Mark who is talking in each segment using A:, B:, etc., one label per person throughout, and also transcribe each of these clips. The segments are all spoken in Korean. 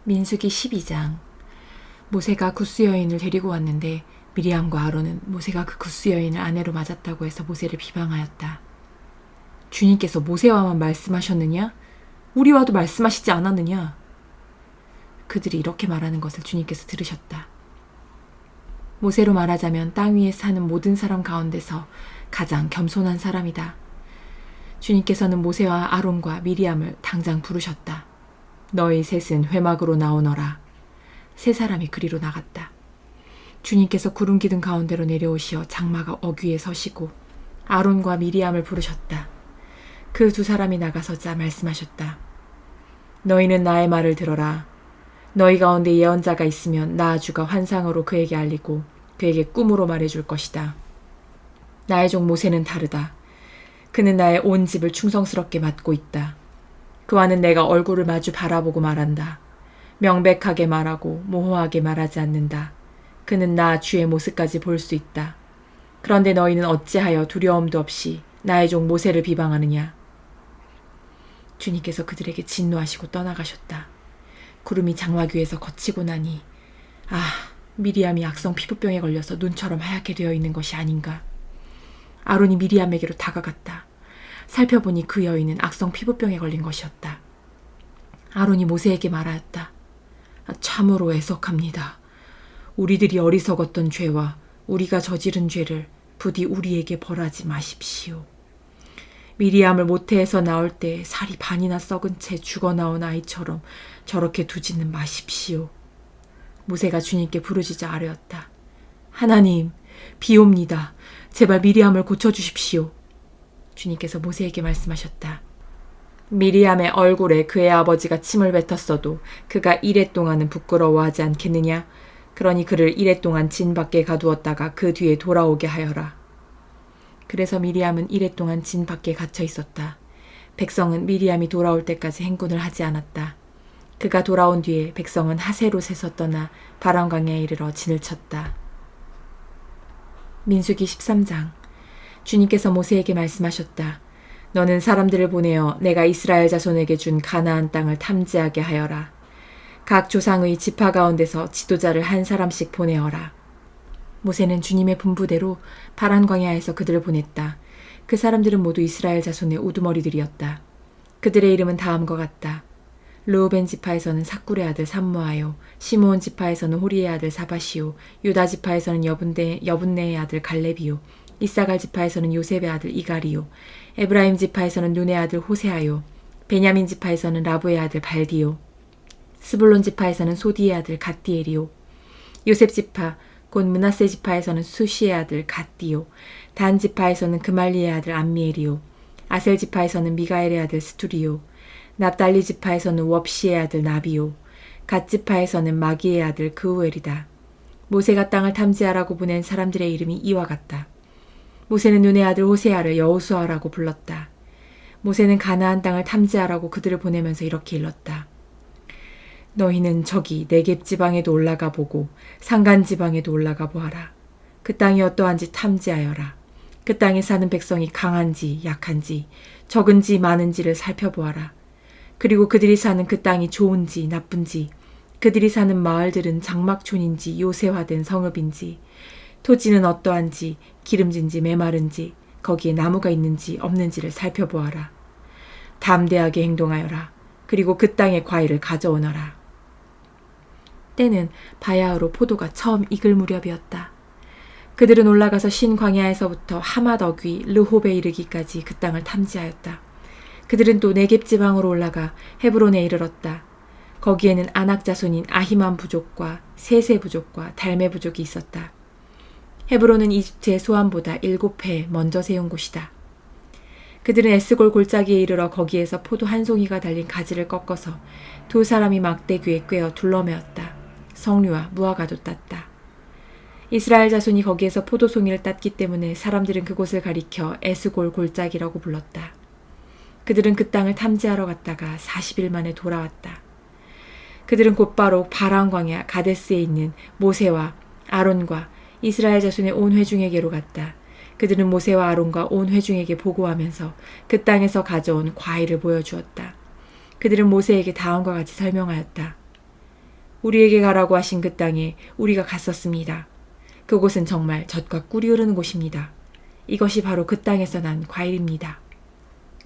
A: 민수기 12장. 모세가 구스 여인을 데리고 왔는데 미리암과 아론은 모세가 그 구스 여인을 아내로 맞았다고 해서 모세를 비방하였다. 주님께서 모세와만 말씀하셨느냐? 우리와도 말씀하시지 않았느냐? 그들이 이렇게 말하는 것을 주님께서 들으셨다. 모세로 말하자면 땅 위에 사는 모든 사람 가운데서 가장 겸손한 사람이다. 주님께서는 모세와 아론과 미리암을 당장 부르셨다. 너희 셋은 회막으로 나오너라. 세 사람이 그리로 나갔다. 주님께서 구름 기둥 가운데로 내려오시어 장막 어귀에 서시고 아론과 미리암을 부르셨다. 그 두 사람이 나가서자 말씀하셨다. 너희는 나의 말을 들어라. 너희 가운데 예언자가 있으면 나 주가 환상으로 그에게 알리고 그에게 꿈으로 말해줄 것이다. 나의 종 모세는 다르다. 그는 나의 온 집을 충성스럽게 맡고 있다. 그와는 내가 얼굴을 마주 바라보고 말한다. 명백하게 말하고 모호하게 말하지 않는다. 그는 나 주의 모습까지 볼 수 있다. 그런데 너희는 어찌하여 두려움도 없이 나의 종 모세를 비방하느냐? 주님께서 그들에게 진노하시고 떠나가셨다. 구름이 장막 위에서 거치고 나니 미리암이 악성 피부병에 걸려서 눈처럼 하얗게 되어 있는 것이 아닌가. 아론이 미리암에게로 다가갔다. 살펴보니 그 여인은 악성 피부병에 걸린 것이었다. 아론이 모세에게 말하였다. 참으로 애석합니다. 우리들이 어리석었던 죄와 우리가 저지른 죄를 부디 우리에게 벌하지 마십시오. 미리암을 모태에서 나올 때 살이 반이나 썩은 채 죽어나온 아이처럼 저렇게 두지는 마십시오. 모세가 주님께 부르짖어 아뢰었다. 하나님, 비옵니다. 제발 미리암을 고쳐주십시오. 주님께서 모세에게 말씀하셨다. 미리암의 얼굴에 그의 아버지가 침을 뱉었어도 그가 이레 동안은 부끄러워하지 않겠느냐? 그러니 그를 이레 동안 진 밖에 가두었다가 그 뒤에 돌아오게 하여라. 그래서 미리암은 이레 동안 진 밖에 갇혀 있었다. 백성은 미리암이 돌아올 때까지 행군을 하지 않았다. 그가 돌아온 뒤에 백성은 하세롯에서 떠나 바람강에 이르러 진을 쳤다. 민수기 13장. 주님께서 모세에게 말씀하셨다. 너는 사람들을 보내어 내가 이스라엘 자손에게 준 가나안 땅을 탐지하게 하여라. 각 조상의 지파 가운데서 지도자를 한 사람씩 보내어라. 모세는 주님의 분부대로 바란 광야에서 그들을 보냈다. 그 사람들은 모두 이스라엘 자손의 우두머리들이었다. 그들의 이름은 다음과 같다. 르우벤 지파에서는 삭굴의 아들 삼무아요, 시므온 지파에서는 호리의 아들 사바시오, 유다 지파에서는 여분네의 아들 갈렙이요, 이사갈 지파에서는 요셉의 아들 이갈이요, 에브라임 지파에서는 눈의 아들 호세아요, 베냐민 지파에서는 라부의 아들 발디요, 스불론 지파에서는 소디의 아들 갓디엘이요, 요셉 지파 곧 므낫세 지파에서는 수시의 아들 갓디요, 단 지파에서는 그말리의 아들 암미엘이요, 아셀 지파에서는 미가엘의 아들 스투리요, 납달리 지파에서는 웁시의 아들 나비요, 갓 지파에서는 마기의 아들 그우엘이다. 모세가 땅을 탐지하라고 보낸 사람들의 이름이 이와 같다. 모세는 눈의 아들 호세아를 여호수아라고 불렀다. 모세는 가나안 땅을 탐지하라고 그들을 보내면서 이렇게 일렀다. 너희는 저기 네겝 지방에도 올라가 보고 산간 지방에도 올라가 보아라. 그 땅이 어떠한지 탐지하여라. 그 땅에 사는 백성이 강한지 약한지 적은지 많은지를 살펴보아라. 그리고 그들이 사는 그 땅이 좋은지 나쁜지, 그들이 사는 마을들은 장막촌인지 요새화된 성읍인지, 토지는 어떠한지 기름진지 메마른지 거기에 나무가 있는지 없는지를 살펴보아라. 담대하게 행동하여라. 그리고 그 땅의 과일을 가져오너라. 때는 바야흐로 포도가 처음 익을 무렵이었다. 그들은 올라가서 신 광야에서부터 하맛 어귀 르홉에 이르기까지 그 땅을 탐지하였다. 그들은 또 네겝 지방으로 올라가 헤브론에 이르렀다. 거기에는 아낙 자손인 아히만 부족과 세세 부족과 달메 부족이 있었다. 헤브론은 이집트의 소안보다 7배 먼저 세운 곳이다. 그들은 에스골 골짜기에 이르러 거기에서 포도 한 송이가 달린 가지를 꺾어서 두 사람이 막대기에 꿰어 둘러매었다. 석류와 무화과도 땄다. 이스라엘 자손이 거기에서 포도송이를 땄기 때문에 사람들은 그곳을 가리켜 에스골 골짜기라고 불렀다. 그들은 그 땅을 탐지하러 갔다가 40일 만에 돌아왔다. 그들은 곧바로 바람 광야 가데스에 있는 모세와 아론과 이스라엘 자손의 온 회중에게로 갔다. 그들은 모세와 아론과 온 회중에게 보고하면서 그 땅에서 가져온 과일을 보여주었다. 그들은 모세에게 다음과 같이 설명하였다. 우리에게 가라고 하신 그 땅에 우리가 갔었습니다. 그곳은 정말 젖과 꿀이 흐르는 곳입니다. 이것이 바로 그 땅에서 난 과일입니다.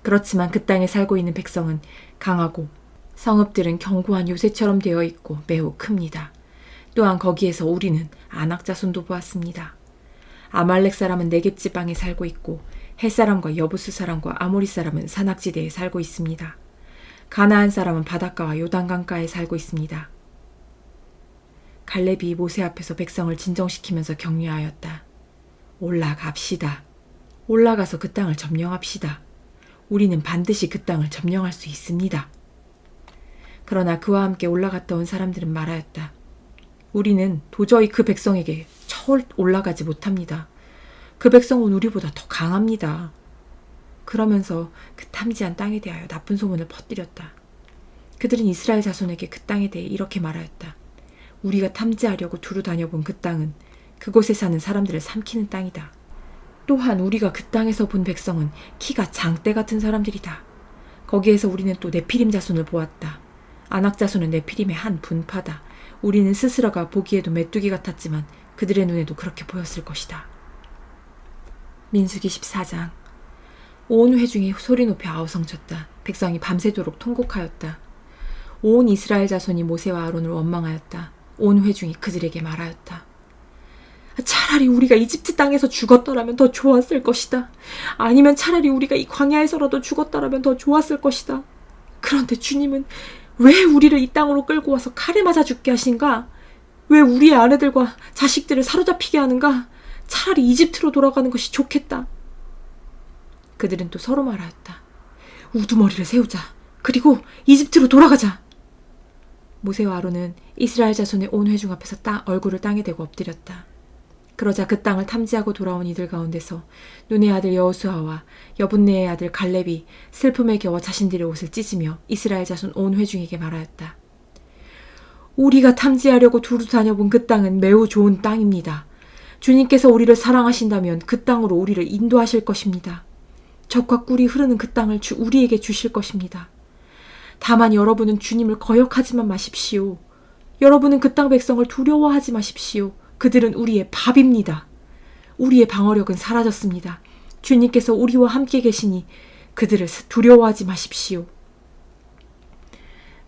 A: 그렇지만 그 땅에 살고 있는 백성은 강하고 성읍들은 견고한 요새처럼 되어 있고 매우 큽니다. 또한 거기에서 우리는 아낙 자손도 보았습니다. 아말렉 사람은 네겝 지방에 살고 있고 헷 사람과 여부스 사람과 아모리 사람은 산악지대에 살고 있습니다. 가나안 사람은 바닷가와 요단강가에 살고 있습니다. 갈렙이 모세 앞에서 백성을 진정시키면서 격려하였다. 올라갑시다. 올라가서 그 땅을 점령합시다. 우리는 반드시 그 땅을 점령할 수 있습니다. 그러나 그와 함께 올라갔다 온 사람들은 말하였다. 우리는 도저히 그 백성에게 올라가지 못합니다. 그 백성은 우리보다 더 강합니다. 그러면서 그 탐지한 땅에 대하여 나쁜 소문을 퍼뜨렸다. 그들은 이스라엘 자손에게 그 땅에 대해 이렇게 말하였다. 우리가 탐지하려고 두루 다녀본 그 땅은 그곳에 사는 사람들을 삼키는 땅이다. 또한 우리가 그 땅에서 본 백성은 키가 장대 같은 사람들이다. 거기에서 우리는 또 네피림 자손을 보았다. 아낙 자손은 네피림의 한 분파다. 우리는 스스로가 보기에도 메뚜기 같았지만 그들의 눈에도 그렇게 보였을 것이다. 민수기 14장. 온 회중이 소리 높여 아우성쳤다. 백성이 밤새도록 통곡하였다. 온 이스라엘 자손이 모세와 아론을 원망하였다. 온 회중이 그들에게 말하였다. 차라리 우리가 이집트 땅에서 죽었더라면 더 좋았을 것이다. 아니면 차라리 우리가 이 광야에서라도 죽었더라면 더 좋았을 것이다. 그런데 주님은 왜 우리를 이 땅으로 끌고 와서 칼에 맞아 죽게 하신가? 왜 우리의 아내들과 자식들을 사로잡히게 하는가? 차라리 이집트로 돌아가는 것이 좋겠다. 그들은 또 서로 말하였다. 우두머리를 세우자. 그리고 이집트로 돌아가자. 모세와 아론은 이스라엘 자손의 온 회중 앞에서 얼굴을 땅에 대고 엎드렸다. 그러자 그 땅을 탐지하고 돌아온 이들 가운데서 눈의 아들 여호수아와 여분네의 아들 갈렙이 슬픔에 겨워 자신들의 옷을 찢으며 이스라엘 자손 온 회중에게 말하였다. 우리가 탐지하려고 두루 다녀본 그 땅은 매우 좋은 땅입니다. 주님께서 우리를 사랑하신다면 그 땅으로 우리를 인도하실 것입니다. 젖과 꿀이 흐르는 그 땅을 우리에게 주실 것입니다. 다만 여러분은 주님을 거역하지만 마십시오. 여러분은 그 땅 백성을 두려워하지 마십시오. 그들은 우리의 밥입니다. 우리의 방어력은 사라졌습니다. 주님께서 우리와 함께 계시니 그들을 두려워하지 마십시오.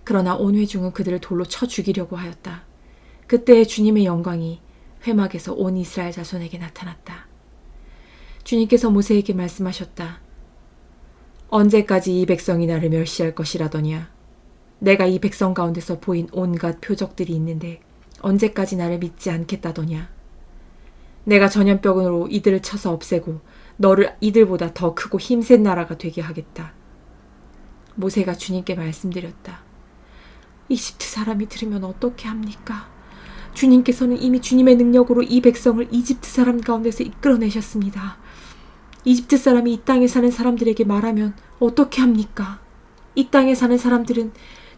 A: 그러나 온 회중은 그들을 돌로 쳐 죽이려고 하였다. 그때 주님의 영광이 회막에서 온 이스라엘 자손에게 나타났다. 주님께서 모세에게 말씀하셨다. 언제까지 이 백성이 나를 멸시할 것이라더냐. 내가 이 백성 가운데서 보인 온갖 표적들이 있는데 언제까지 나를 믿지 않겠다더냐. 내가 전염병으로 이들을 쳐서 없애고 너를 이들보다 더 크고 힘센 나라가 되게 하겠다. 모세가 주님께 말씀드렸다. 이집트 사람이 들으면 어떻게 합니까? 주님께서는 이미 주님의 능력으로 이 백성을 이집트 사람 가운데서 이끌어내셨습니다. 이집트 사람이 이 땅에 사는 사람들에게 말하면 어떻게 합니까? 이 땅에 사는 사람들은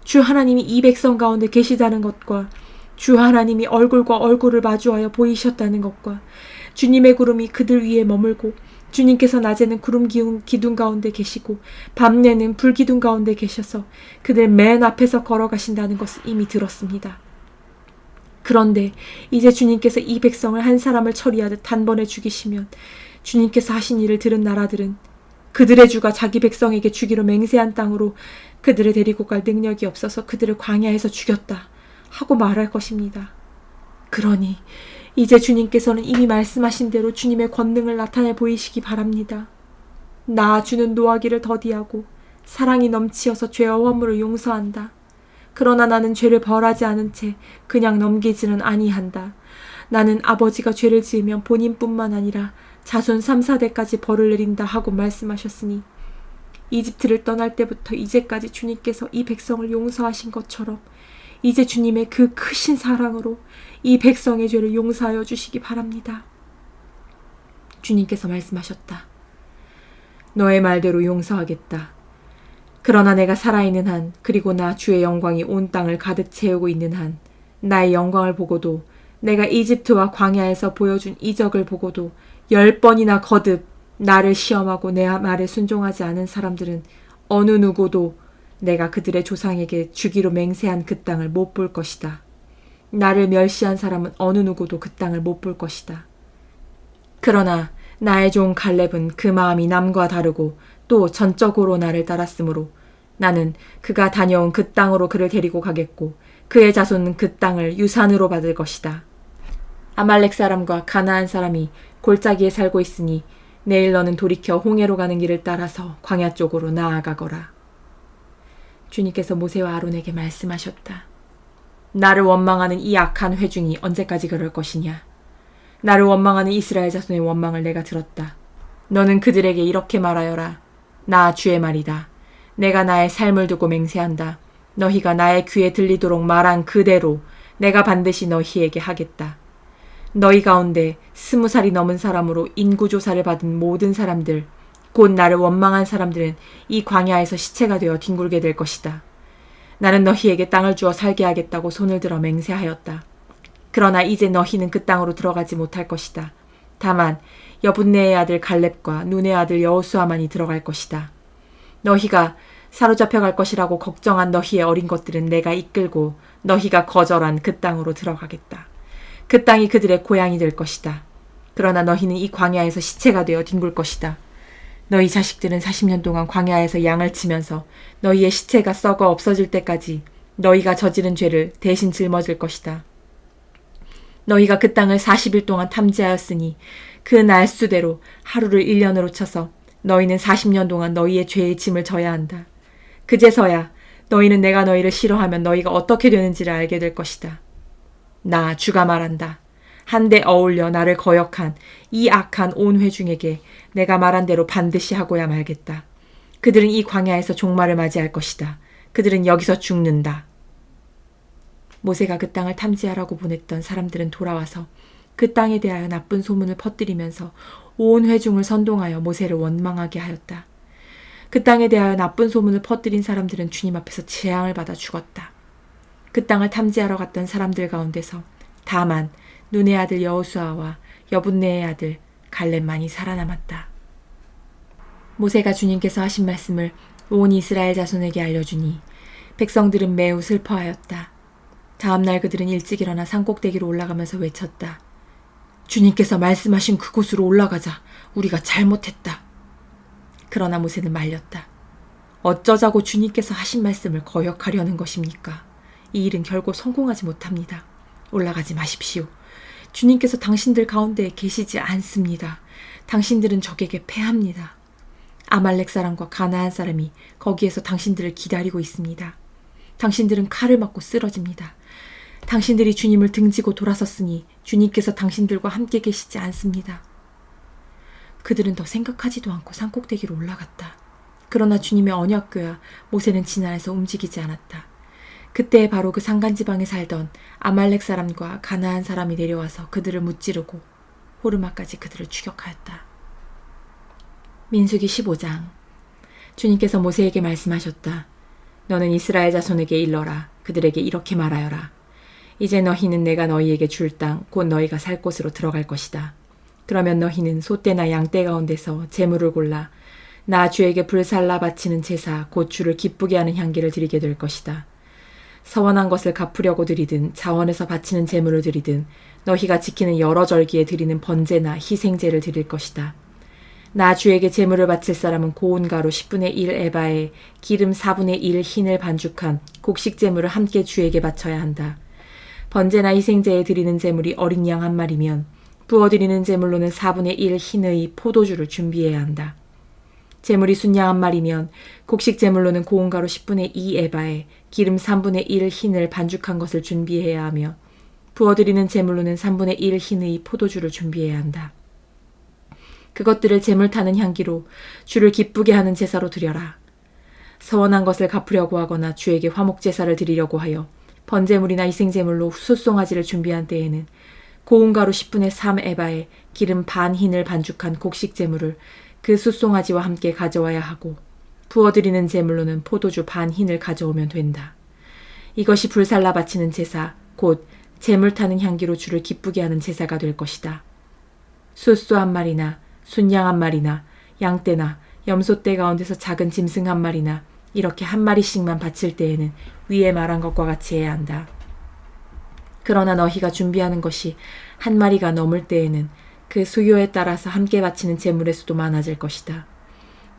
A: 주 하나님이 이 백성 가운데 계시다는 것과 주 하나님이 얼굴과 얼굴을 마주하여 보이셨다는 것과 주님의 구름이 그들 위에 머물고 주님께서 낮에는 구름 기둥 가운데 계시고 밤에는 불기둥 가운데 계셔서 그들 맨 앞에서 걸어가신다는 것을 이미 들었습니다. 그런데 이제 주님께서 이 백성을 한 사람을 처리하듯 단번에 죽이시면 주님께서 하신 일을 들은 나라들은 그들의 주가 자기 백성에게 주기로 맹세한 땅으로 그들을 데리고 갈 능력이 없어서 그들을 광야에서 죽였다 하고 말할 것입니다. 그러니 이제 주님께서는 이미 말씀하신 대로 주님의 권능을 나타내 보이시기 바랍니다. 나 주는 노하기를 더디하고 사랑이 넘치어서 죄와 허물을 용서한다. 그러나 나는 죄를 벌하지 않은 채 그냥 넘기지는 아니한다. 나는 아버지가 죄를 지으면 본인뿐만 아니라 자손 3, 4대까지 벌을 내린다 하고 말씀하셨으니 이집트를 떠날 때부터 이제까지 주님께서 이 백성을 용서하신 것처럼 이제 주님의 그 크신 사랑으로 이 백성의 죄를 용서하여 주시기 바랍니다. 주님께서 말씀하셨다. 너의 말대로 용서하겠다. 그러나 내가 살아있는 한 그리고 나 주의 영광이 온 땅을 가득 채우고 있는 한 나의 영광을 보고도 내가 이집트와 광야에서 보여준 이적을 보고도 10번이나 거듭 나를 시험하고 내 말에 순종하지 않은 사람들은 어느 누구도 내가 그들의 조상에게 주기로 맹세한 그 땅을 못 볼 것이다. 나를 멸시한 사람은 어느 누구도 그 땅을 못 볼 것이다. 그러나 나의 종 갈렙은 그 마음이 남과 다르고 또 전적으로 나를 따랐으므로 나는 그가 다녀온 그 땅으로 그를 데리고 가겠고 그의 자손은 그 땅을 유산으로 받을 것이다. 아말렉 사람과 가나안 사람이 골짜기에 살고 있으니 내일 너는 돌이켜 홍해로 가는 길을 따라서 광야 쪽으로 나아가거라. 주님께서 모세와 아론에게 말씀하셨다. 나를 원망하는 이 악한 회중이 언제까지 그럴 것이냐. 나를 원망하는 이스라엘 자손의 원망을 내가 들었다. 너는 그들에게 이렇게 말하여라. 나 주의 말이다. 내가 나의 삶을 두고 맹세한다. 너희가 나의 귀에 들리도록 말한 그대로 내가 반드시 너희에게 하겠다. 너희 가운데 20살이 넘은 사람으로 인구조사를 받은 모든 사람들, 곧 나를 원망한 사람들은 이 광야에서 시체가 되어 뒹굴게 될 것이다. 나는 너희에게 땅을 주어 살게 하겠다고 손을 들어 맹세하였다. 그러나 이제 너희는 그 땅으로 들어가지 못할 것이다. 다만 여분네의 아들 갈렙과 눈의 아들 여호수아만이 들어갈 것이다. 너희가 사로잡혀 갈 것이라고 걱정한 너희의 어린 것들은 내가 이끌고 너희가 거절한 그 땅으로 들어가겠다. 그 땅이 그들의 고향이 될 것이다. 그러나 너희는 이 광야에서 시체가 되어 뒹굴 것이다. 너희 자식들은 40년 동안 광야에서 양을 치면서 너희의 시체가 썩어 없어질 때까지 너희가 저지른 죄를 대신 짊어질 것이다. 너희가 그 땅을 40일 동안 탐지하였으니 그 날수대로 하루를 1년으로 쳐서 너희는 40년 동안 너희의 죄의 짐을 져야 한다. 그제서야 너희는 내가 너희를 싫어하면 너희가 어떻게 되는지를 알게 될 것이다. 나 주가 말한다. 한데 어울려 나를 거역한 이 악한 온 회중에게 내가 말한 대로 반드시 하고야 말겠다. 그들은 이 광야에서 종말을 맞이할 것이다. 그들은 여기서 죽는다. 모세가 그 땅을 탐지하라고 보냈던 사람들은 돌아와서 그 땅에 대하여 나쁜 소문을 퍼뜨리면서 온 회중을 선동하여 모세를 원망하게 하였다. 그 땅에 대하여 나쁜 소문을 퍼뜨린 사람들은 주님 앞에서 재앙을 받아 죽었다. 그 땅을 탐지하러 갔던 사람들 가운데서 다만 눈의 아들 여호수아와 여분네의 아들 갈렙만이 살아남았다. 모세가 주님께서 하신 말씀을 온 이스라엘 자손에게 알려주니 백성들은 매우 슬퍼하였다. 다음 날 그들은 일찍 일어나 산꼭대기로 올라가면서 외쳤다. 주님께서 말씀하신 그곳으로 올라가자. 우리가 잘못했다. 그러나 모세는 말렸다. 어쩌자고 주님께서 하신 말씀을 거역하려는 것입니까? 이 일은 결코 성공하지 못합니다. 올라가지 마십시오. 주님께서 당신들 가운데 계시지 않습니다. 당신들은 적에게 패합니다. 아말렉 사람과 가나안 사람이 거기에서 당신들을 기다리고 있습니다. 당신들은 칼을 맞고 쓰러집니다. 당신들이 주님을 등지고 돌아섰으니 주님께서 당신들과 함께 계시지 않습니다. 그들은 더 생각하지도 않고 산꼭대기로 올라갔다. 그러나 주님의 언약궤와 모세는 지난해서 움직이지 않았다. 그때 바로 그 산간지방에 살던 아말렉 사람과 가나안 사람이 내려와서 그들을 무찌르고 호르마까지 그들을 추격하였다. 민수기 15장. 주님께서 모세에게 말씀하셨다. 너는 이스라엘 자손에게 일러라. 그들에게 이렇게 말하여라. 이제 너희는 내가 너희에게 줄 땅, 곧 너희가 살 곳으로 들어갈 것이다. 그러면 너희는 소떼나 양떼 가운데서 제물을 골라 나 주에게 불살라 바치는 제사, 곧 주를 기쁘게 하는 향기를 드리게 될 것이다. 서원한 것을 갚으려고 드리든 자원에서 바치는 제물을 드리든 너희가 지키는 여러 절기에 드리는 번제나 희생제를 드릴 것이다. 나 주에게 제물을 바칠 사람은 고운 가루 10분의 1 에바에 기름 4분의 1 흰을 반죽한 곡식 제물을 함께 주에게 바쳐야 한다. 번제나 희생제에 드리는 제물이 어린 양 한 마리면 부어드리는 제물로는 4분의 1 흰의 포도주를 준비해야 한다. 제물이 순양 한 마리면 곡식 제물로는 고운 가루 10분의 2 에바에 기름 3분의 1 흰을 반죽한 것을 준비해야 하며 부어드리는 제물로는 3분의 1 흰의 포도주를 준비해야 한다. 그것들을 제물 타는 향기로 주를 기쁘게 하는 제사로 드려라. 서원한 것을 갚으려고 하거나 주에게 화목제사를 드리려고 하여 번제물이나 희생제물로 숫송아지를 준비한 때에는 고운 가루 10분의 3 에바에 기름 반 흰을 반죽한 곡식 제물을 그 숫송아지와 함께 가져와야 하고 부어드리는 제물로는 포도주 반 흰을 가져오면 된다. 이것이 불살라 바치는 제사, 곧 제물 타는 향기로 주를 기쁘게 하는 제사가 될 것이다. 숫소 한 마리나 순양 한 마리나 양떼나 염소떼 가운데서 작은 짐승 한 마리나 이렇게 한 마리씩만 바칠 때에는 위에 말한 것과 같이 해야 한다. 그러나 너희가 준비하는 것이 한 마리가 넘을 때에는 그 수요에 따라서 함께 바치는 제물의 수도 많아질 것이다.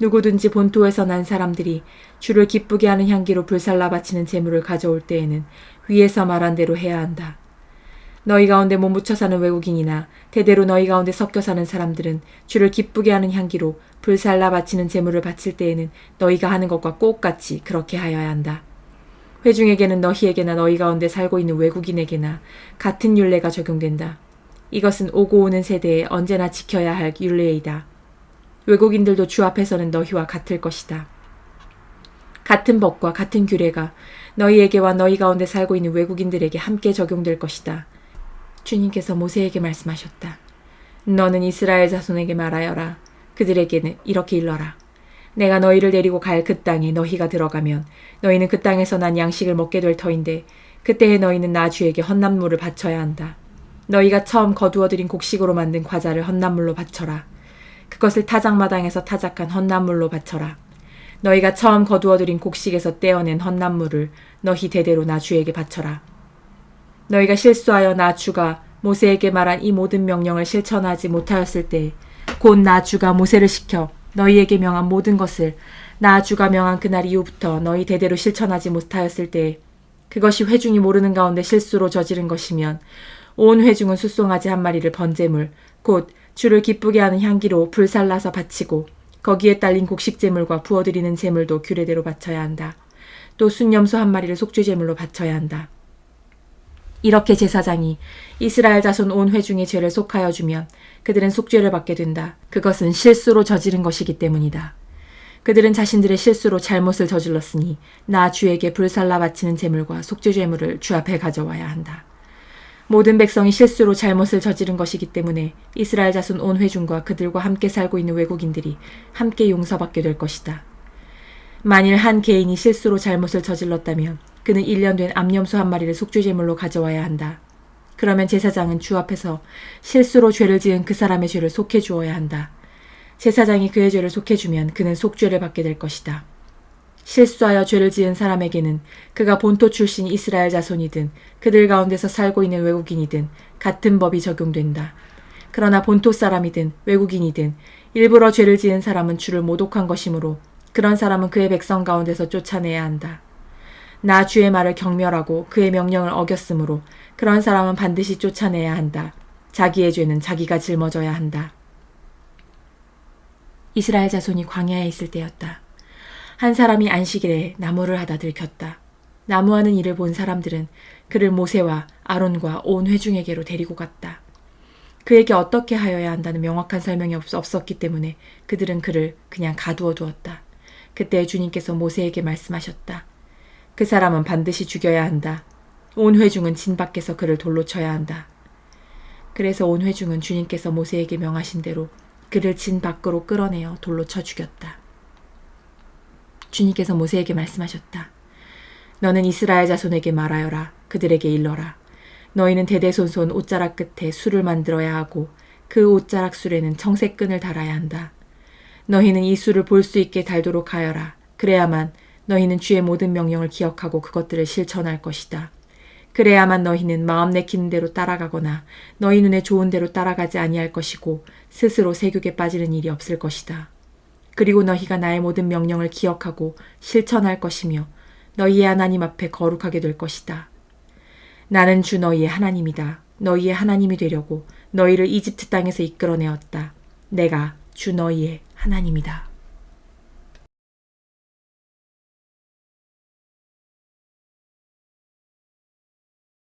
A: 누구든지 본토에서 난 사람들이 주를 기쁘게 하는 향기로 불살라 바치는 제물을 가져올 때에는 위에서 말한 대로 해야 한다. 너희 가운데 못 묻혀 사는 외국인이나 대대로 너희 가운데 섞여 사는 사람들은 주를 기쁘게 하는 향기로 불살라 바치는 제물을 바칠 때에는 너희가 하는 것과 똑같이 그렇게 하여야 한다. 회중에게는 너희에게나 너희 가운데 살고 있는 외국인에게나 같은 율례가 적용된다. 이것은 오고 오는 세대에 언제나 지켜야 할 율례이다. 외국인들도 주 앞에서는 너희와 같을 것이다. 같은 법과 같은 규례가 너희에게와 너희 가운데 살고 있는 외국인들에게 함께 적용될 것이다. 주님께서 모세에게 말씀하셨다. 너는 이스라엘 자손에게 말하여라. 그들에게는 이렇게 일러라. 내가 너희를 데리고 갈 그 땅에 너희가 들어가면 너희는 그 땅에서 난 양식을 먹게 될 터인데 그때에 너희는 나 주에게 헌납물을 바쳐야 한다. 너희가 처음 거두어들인 곡식으로 만든 과자를 헌납물로 바쳐라. 그것을 타작마당에서 타작한 헌납물로 바쳐라. 너희가 처음 거두어들인 곡식에서 떼어낸 헌납물을 너희 대대로 나 주에게 바쳐라. 너희가 실수하여 나 주가 모세에게 말한 이 모든 명령을 실천하지 못하였을 때 곧 나 주가 모세를 시켜 너희에게 명한 모든 것을 나 주가 명한 그날 이후부터 너희 대대로 실천하지 못하였을 때 그것이 회중이 모르는 가운데 실수로 저지른 것이면 온 회중은 숫송아지 한 마리를 번제물 곧 주를 기쁘게 하는 향기로 불살라서 바치고 거기에 딸린 곡식제물과 부어드리는 제물도 규례대로 바쳐야 한다. 또 순염소 한 마리를 속죄제물로 바쳐야 한다. 이렇게 제사장이 이스라엘 자손 온 회중의 죄를 속하여 주면 그들은 속죄를 받게 된다. 그것은 실수로 저지른 것이기 때문이다. 그들은 자신들의 실수로 잘못을 저질렀으니 나 주에게 불살라 바치는 제물과 속죄제물을 주 앞에 가져와야 한다. 모든 백성이 실수로 잘못을 저지른 것이기 때문에 이스라엘 자손 온 회중과 그들과 함께 살고 있는 외국인들이 함께 용서받게 될 것이다. 만일 한 개인이 실수로 잘못을 저질렀다면 그는 1년 된 암염소 한 마리를 속죄제물로 가져와야 한다. 그러면 제사장은 주 앞에서 실수로 죄를 지은 그 사람의 죄를 속해 주어야 한다. 제사장이 그의 죄를 속해 주면 그는 속죄를 받게 될 것이다. 실수하여 죄를 지은 사람에게는 그가 본토 출신 이스라엘 자손이든 그들 가운데서 살고 있는 외국인이든 같은 법이 적용된다. 그러나 본토 사람이든 외국인이든 일부러 죄를 지은 사람은 주를 모독한 것이므로 그런 사람은 그의 백성 가운데서 쫓아내야 한다. 나 주의 말을 경멸하고 그의 명령을 어겼으므로 그런 사람은 반드시 쫓아내야 한다. 자기의 죄는 자기가 짊어져야 한다. 이스라엘 자손이 광야에 있을 때였다. 한 사람이 안식일에 나무를 하다 들켰다. 나무하는 일을 본 사람들은 그를 모세와 아론과 온 회중에게로 데리고 갔다. 그에게 어떻게 하여야 한다는 명확한 설명이 없었기 때문에 그들은 그를 그냥 가두어 두었다. 그때 주님께서 모세에게 말씀하셨다. 그 사람은 반드시 죽여야 한다. 온 회중은 진 밖에서 그를 돌로 쳐야 한다. 그래서 온 회중은 주님께서 모세에게 명하신 대로 그를 진 밖으로 끌어내어 돌로 쳐 죽였다. 주님께서 모세에게 말씀하셨다. 너는 이스라엘 자손에게 말하여라. 그들에게 일러라. 너희는 대대손손 옷자락 끝에 술을 만들어야 하고 그 옷자락 술에는 청색 끈을 달아야 한다. 너희는 이 술을 볼 수 있게 달도록 하여라. 그래야만 너희는 주의 모든 명령을 기억하고 그것들을 실천할 것이다. 그래야만 너희는 마음 내키는 대로 따라가거나 너희 눈에 좋은 대로 따라가지 아니할 것이고 스스로 세욕에 빠지는 일이 없을 것이다. 그리고 너희가 나의 모든 명령을 기억하고 실천할 것이며 너희의 하나님 앞에 거룩하게 될 것이다. 나는 주 너희의 하나님이다. 너희의 하나님이 되려고 너희를 이집트 땅에서 이끌어내었다. 내가 주 너희의 하나님이다.